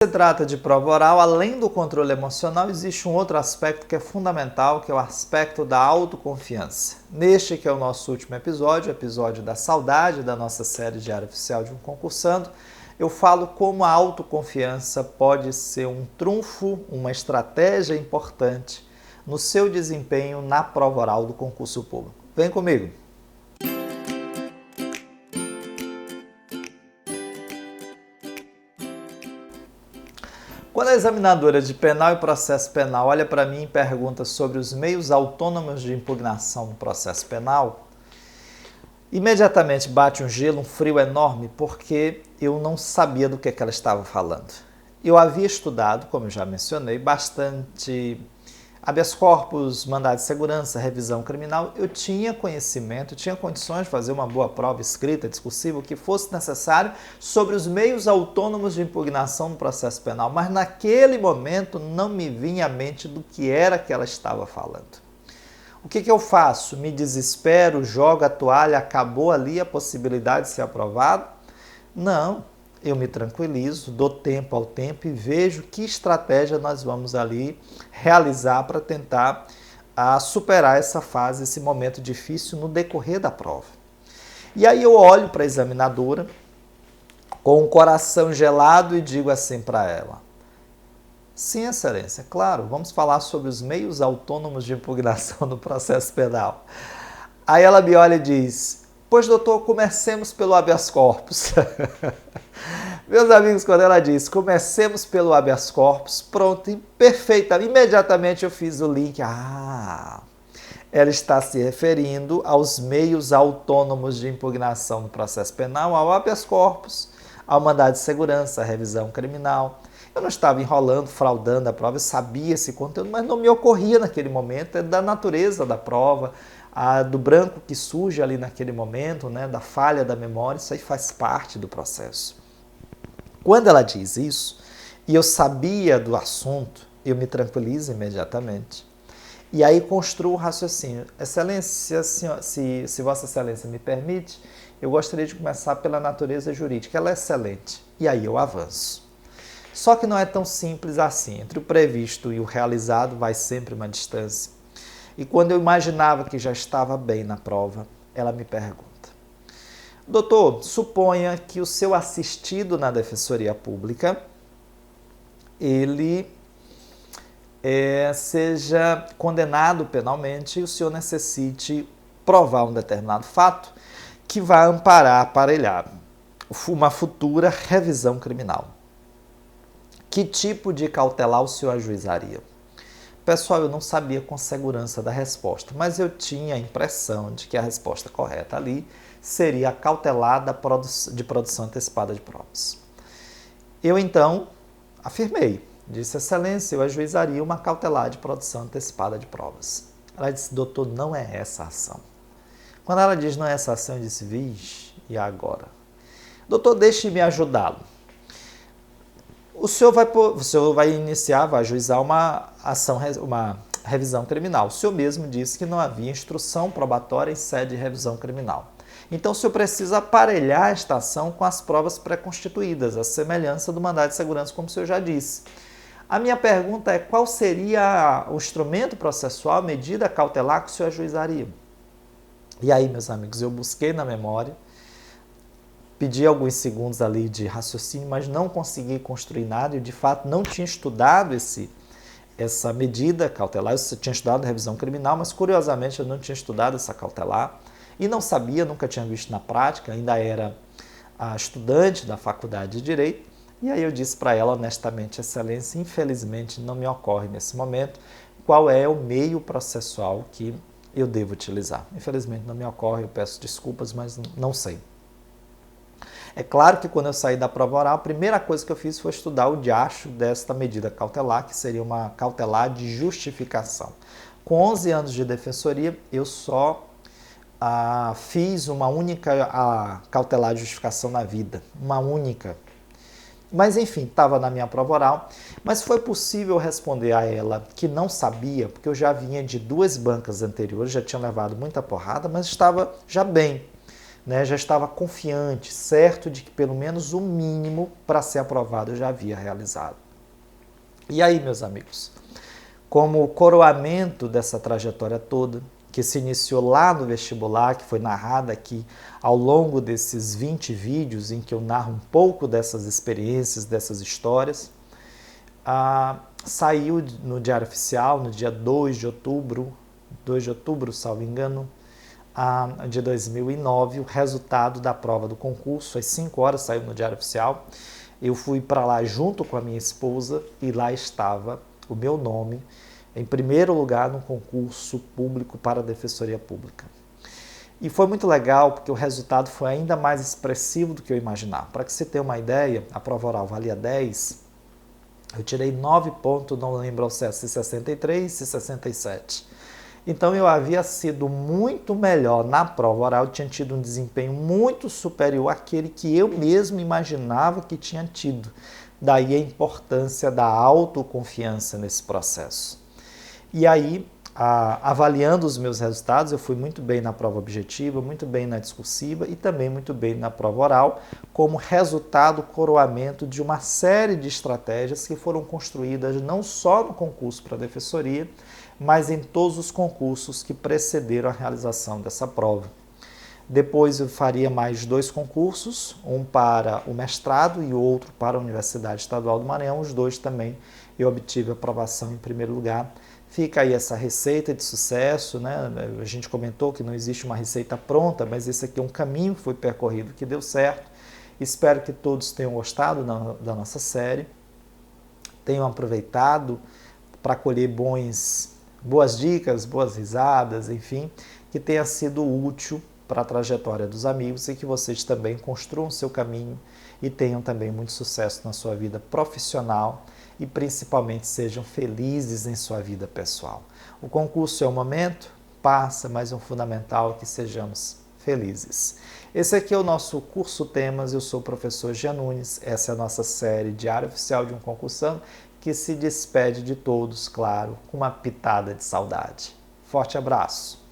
Se trata de prova oral, além do controle emocional, existe um outro aspecto que é fundamental, que é o aspecto da autoconfiança. Neste que é o nosso último episódio, o episódio da saudade da nossa série Diário Oficial de um Concursando, eu falo como a autoconfiança pode ser um trunfo, uma estratégia importante no seu desempenho na prova oral do concurso público. Vem comigo! Quando a examinadora de penal e processo penal olha para mim e pergunta sobre os meios autônomos de impugnação no processo penal, imediatamente bate um gelo, um frio enorme, porque eu não sabia do que ela estava falando. Eu havia estudado, como eu já mencionei, bastante habeas corpus, mandado de segurança, revisão criminal. Eu tinha conhecimento, tinha condições de fazer uma boa prova escrita, discursiva, o que fosse necessário sobre os meios autônomos de impugnação no processo penal, mas naquele momento não me vinha à mente do que era que ela estava falando. O que eu faço? Me desespero, jogo a toalha, acabou ali a possibilidade de ser aprovado? Não. Eu me tranquilizo, dou tempo ao tempo e vejo que estratégia nós vamos ali realizar para tentar superar essa fase, esse momento difícil no decorrer da prova. E aí eu olho para a examinadora com o coração gelado e digo assim para ela: sim, excelência, claro, vamos falar sobre os meios autônomos de impugnação no processo penal. Aí ela me olha e diz: pois, doutor, comecemos pelo habeas corpus. Meus amigos, quando ela diz, comecemos pelo habeas corpus, pronto, perfeita. Imediatamente eu fiz o link. Ela está se referindo aos meios autônomos de impugnação no processo penal, ao habeas corpus, ao mandado de segurança, à revisão criminal. Eu não estava enrolando, fraudando a prova, eu sabia esse conteúdo, mas não me ocorria naquele momento, é da natureza da prova, do branco que surge ali naquele momento, né, da falha da memória, isso aí faz parte do processo. Quando ela diz isso, e eu sabia do assunto, eu me tranquilizo imediatamente. E aí construo o raciocínio. Excelência, se Vossa Excelência me permite, eu gostaria de começar pela natureza jurídica. Ela é excelente. E aí eu avanço. Só que não é tão simples assim. Entre o previsto e o realizado vai sempre uma distância. E quando eu imaginava que já estava bem na prova, ela me pergunta: doutor, suponha que o seu assistido na Defensoria Pública, ele seja condenado penalmente e o senhor necessite provar um determinado fato que vai amparar, aparelhar uma futura revisão criminal. Que tipo de cautelar o senhor ajuizaria? Pessoal, eu não sabia com segurança da resposta, mas eu tinha a impressão de que a resposta correta ali seria a cautelar de produção antecipada de provas. Eu então afirmei, disse: excelência, eu ajuizaria uma cautelar de produção antecipada de provas. Ela disse: doutor, não é essa a ação. Quando ela diz não é essa a ação, eu disse: vixe, e agora? Doutor, deixe-me ajudá-lo. O senhor vai iniciar, vai ajuizar uma revisão criminal. O senhor mesmo disse que não havia instrução probatória em sede de revisão criminal. Então, o senhor precisa aparelhar esta ação com as provas pré-constituídas, a semelhança do mandado de segurança, como o senhor já disse. A minha pergunta é: qual seria o instrumento processual, a medida cautelar que o senhor ajuizaria? E aí, meus amigos, eu busquei na memória, pedi alguns segundos ali de raciocínio, mas não consegui construir nada. Eu, de fato, não tinha estudado essa medida cautelar. Eu tinha estudado revisão criminal, mas, curiosamente, eu não tinha estudado essa cautelar. E não sabia, nunca tinha visto na prática, ainda era estudante da faculdade de Direito. E aí eu disse para ela, honestamente: excelência, infelizmente não me ocorre nesse momento qual é o meio processual que eu devo utilizar. Infelizmente não me ocorre, eu peço desculpas, mas não sei. É claro que quando eu saí da prova oral, a primeira coisa que eu fiz foi estudar o diacho desta medida cautelar, que seria uma cautelar de justificação. Com 11 anos de defensoria, eu só fiz uma única cautelar de justificação na vida, uma única. Mas enfim, estava na minha prova oral, mas foi possível responder a ela que não sabia, porque eu já vinha de 2 bancas anteriores, já tinha levado muita porrada, mas estava já bem. né, já estava confiante, certo de que pelo menos o mínimo para ser aprovado eu já havia realizado. E aí, meus amigos, como coroamento dessa trajetória toda, que se iniciou lá no vestibular, que foi narrada aqui ao longo desses 20 vídeos em que eu narro um pouco dessas experiências, dessas histórias, saiu no Diário Oficial no dia 2 de outubro, salvo engano, de 2009, o resultado da prova do concurso. Às 5 horas saiu no Diário Oficial. Eu fui para lá junto com a minha esposa e lá estava o meu nome em primeiro lugar no concurso público para a Defensoria Pública. E foi muito legal porque o resultado foi ainda mais expressivo do que eu imaginava. Para que você tenha uma ideia, a prova oral valia 10, eu tirei 9 pontos, não lembro ao certo, se 63, se 67. Então eu havia sido muito melhor na prova oral, tinha tido um desempenho muito superior àquele que eu mesmo imaginava que tinha tido. Daí a importância da autoconfiança nesse processo. E aí, avaliando os meus resultados, eu fui muito bem na prova objetiva, muito bem na discursiva e também muito bem na prova oral, como resultado, coroamento de uma série de estratégias que foram construídas não só no concurso para a defensoria, mas em todos os concursos que precederam a realização dessa prova. Depois eu faria mais 2 concursos, um para o mestrado e outro para a Universidade Estadual do Maranhão. Os 2 também eu obtive aprovação em primeiro lugar. Fica aí essa receita de sucesso, né? A gente comentou que não existe uma receita pronta, mas esse aqui é um caminho que foi percorrido, que deu certo. Espero que todos tenham gostado da nossa série, tenham aproveitado para colher boas dicas, boas risadas, enfim, que tenha sido útil para a trajetória dos amigos e que vocês também construam o seu caminho e tenham também muito sucesso na sua vida profissional e principalmente sejam felizes em sua vida pessoal. O concurso é um momento, passa, mas é um fundamental que sejamos felizes. Esse aqui é o nosso curso Temas, eu sou o professor Jean Nunes, essa é a nossa série Diário Oficial de um Concursando, que se despede de todos, claro, com uma pitada de saudade. Forte abraço!